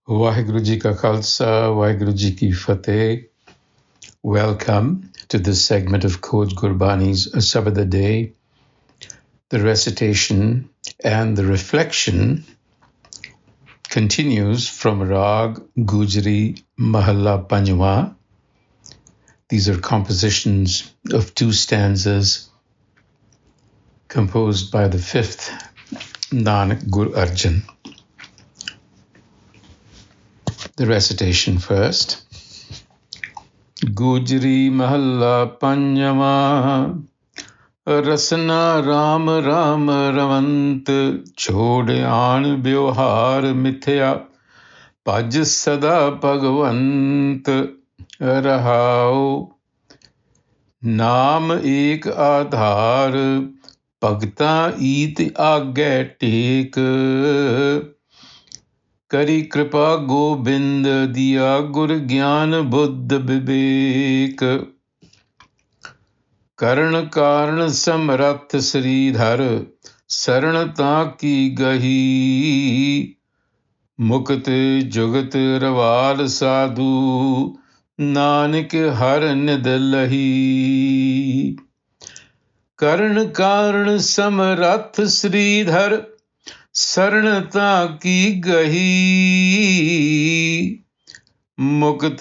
Waheguru Ji Ka Khalsa, Waheguru Ji Ki Fateh. Welcome to this segment of Code Gurbani's a-sabad-a-day, the recitation and the reflection continues from Rag Gujri Mahalla Panjwa. These are compositions of two stanzas composed by the fifth Nanak Gur Arjan. The recitation first. Gujri Mahalla Panjwa, Rasana Raam Raam Ravant, Chode Aan Vyavhar Mithya, Paj Sada Bhagavant, Rahao. Naam ek aadhar, Bhagta eet aage tek, Kari kripa gobind diya gur gyan buddha vivek. Karan karan samrath sridhar, saranata ki gahi. Mukt jugat rawal sadhu, nanak har nidlahi. Karan karan samrath sridhar, saranata ki gahi. Mukt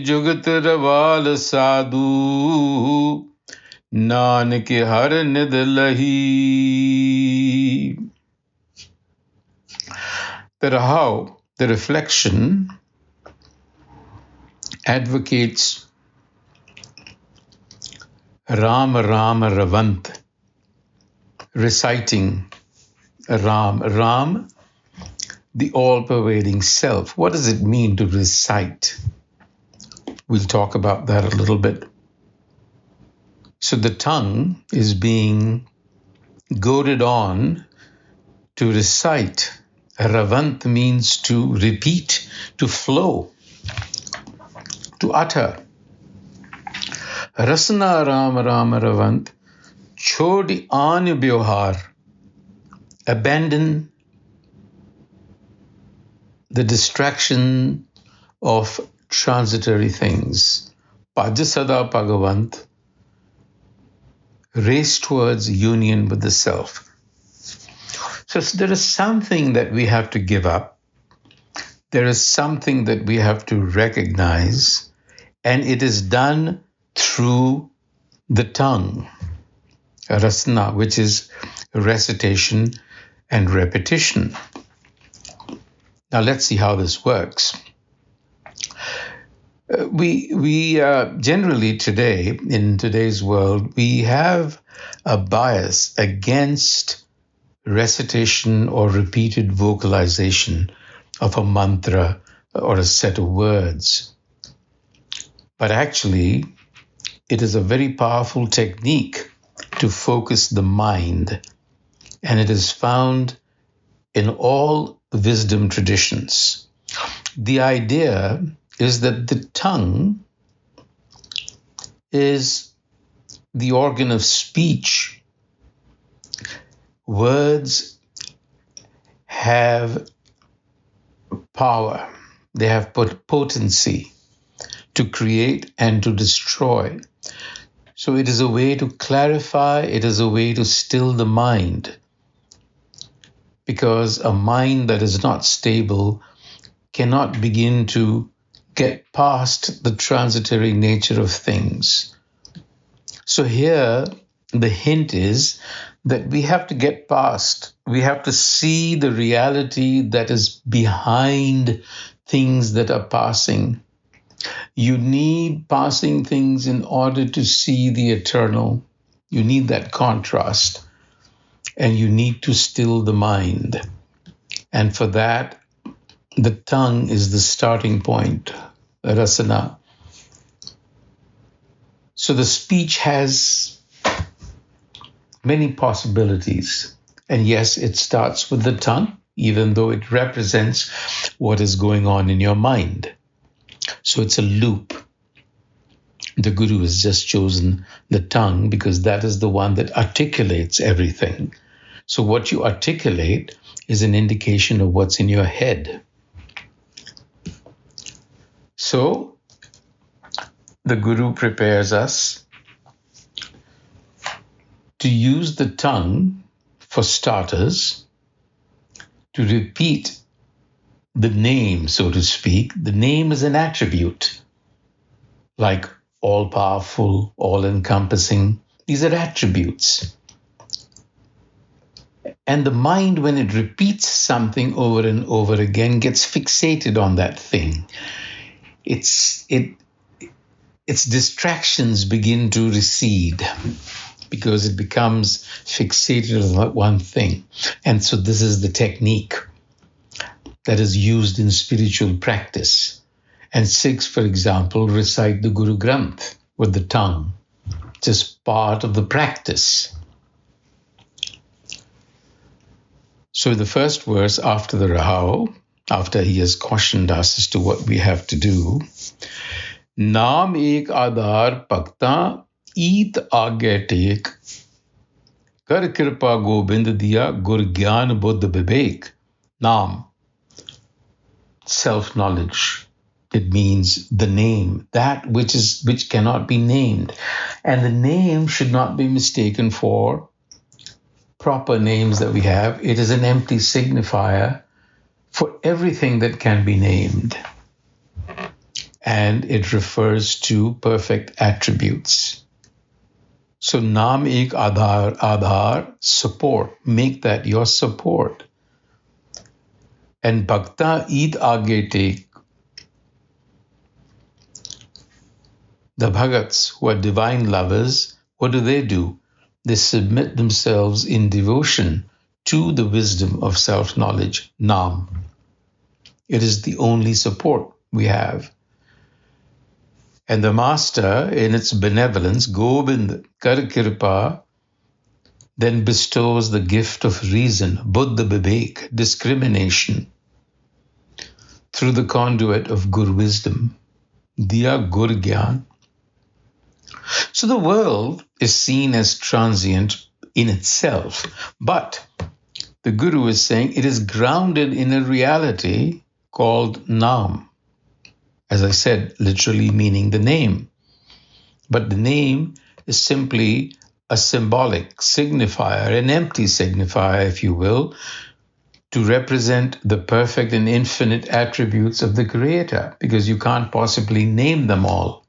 jugat rawal sadhu, nanak har nidlahi. The Rahau, the reflection, advocates Raam Raam Ravant, reciting Ram, the all-pervading self. What does it mean to recite? We'll talk about that a little bit. So the tongue is being goaded on to recite. Ravant means to repeat, to flow, to utter. Rasana Raam Raam Ravant, Chod aan Vyavhar. Abandon the distraction of transitory things. Paj Sada Bhagavant, race towards union with the self. So there is something that we have to give up. There is something that we have to recognize, and it is done through the tongue. Rasana, which is recitation and repetition. Now let's see how this works. We generally today, in today's world, we have a bias against recitation or repeated vocalization of a mantra or a set of words. But actually, it is a very powerful technique to focus the mind, and it is found in all wisdom traditions. The idea is that the tongue is the organ of speech. Words have power, they have potency to create and to destroy. So it is a way to clarify, it is a way to still the mind. Because a mind that is not stable cannot begin to get past the transitory nature of things. So here, the hint is that we have to get past, we have to see the reality that is behind things that are passing. You need passing things in order to see the eternal. You need that contrast. And you need to still the mind. And for that, the tongue is the starting point, rasana. So the speech has many possibilities. And yes, it starts with the tongue, even though it represents what is going on in your mind. So it's a loop. The Guru has just chosen the tongue because that is the one that articulates everything. So what you articulate is an indication of what's in your head. So the Guru prepares us to use the tongue for starters, to repeat the name, so to speak. The name is an attribute, like all-powerful, all-encompassing. These are attributes. And the mind, when it repeats something over and over again, gets fixated on that thing. Its distractions begin to recede because it becomes fixated on that one thing. And so this is the technique that is used in spiritual practice. And Sikhs, for example, recite the Guru Granth with the tongue, just part of the practice. So the first verse after the Rahau, after he has cautioned us as to what we have to do, Naam ek aadhar pakta eet aage tek, kar kirpa gobind diya gur gyan buddh vivek. Naam, self-knowledge. It means the name, that which cannot be named. And the name should not be mistaken for proper names that we have. It is an empty signifier for everything that can be named. And it refers to perfect attributes. So Naam ek aadhar, support. Make that your support. And Bhakta eet aage tek. The Bhagats, who are divine lovers, what do? They submit themselves in devotion to the wisdom of self-knowledge, Naam. It is the only support we have. And the Master, in its benevolence, Gobind Kar Kirpa, then bestows the gift of reason, Buddha Vivek, discrimination, through the conduit of Gur wisdom, Diya Gur Gyan. So the world is seen as transient in itself, but the Guru is saying it is grounded in a reality called Naam. As I said, literally meaning the name. But the name is simply a symbolic signifier, an empty signifier, if you will, to represent the perfect and infinite attributes of the Creator, because you can't possibly name them all.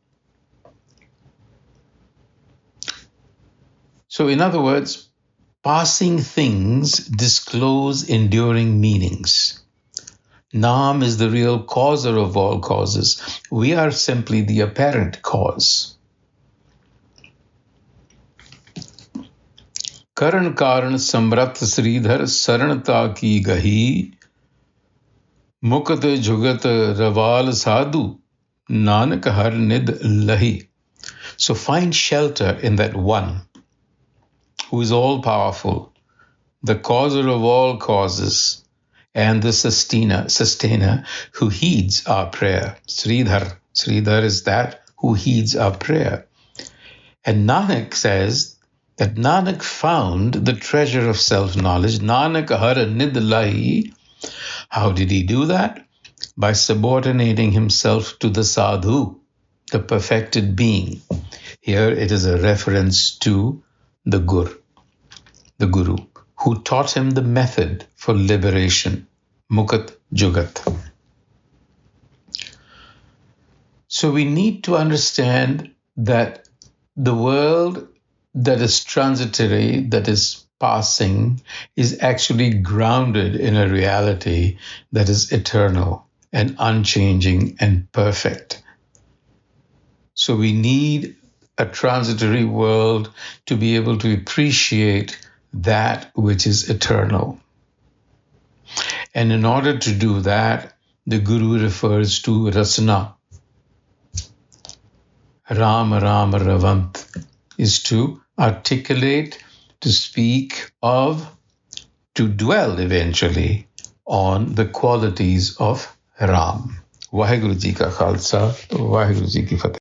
So in other words, passing things disclose enduring meanings. Naam is the real causer of all causes. We are simply the apparent cause. Karan Karan Samrat Sridhar Saranata ki gahi Mukat Jugat Raval Sadhu Nanak Har Nid Lahi. So find shelter in that one who is all-powerful, the causer of all causes, and the sustainer who heeds our prayer. Sridhar is that who heeds our prayer. And Nanak says that Nanak found the treasure of self-knowledge. Nanak har nid lahi. How did he do that? By subordinating himself to the sadhu, the perfected being. Here it is a reference to the Guru, who taught him the method for liberation, Mukat Jugat. So we need to understand that the world that is transitory, that is passing, is actually grounded in a reality that is eternal and unchanging and perfect. So we need a transitory world to be able to appreciate that which is eternal. And in order to do that, the Guru refers to Rasana Raam Raam Ravant, is to articulate, to speak of, to dwell eventually on the qualities of Ram. Vaheguru Ji ka Khalsa, Vaheguru Ji ki Fateh.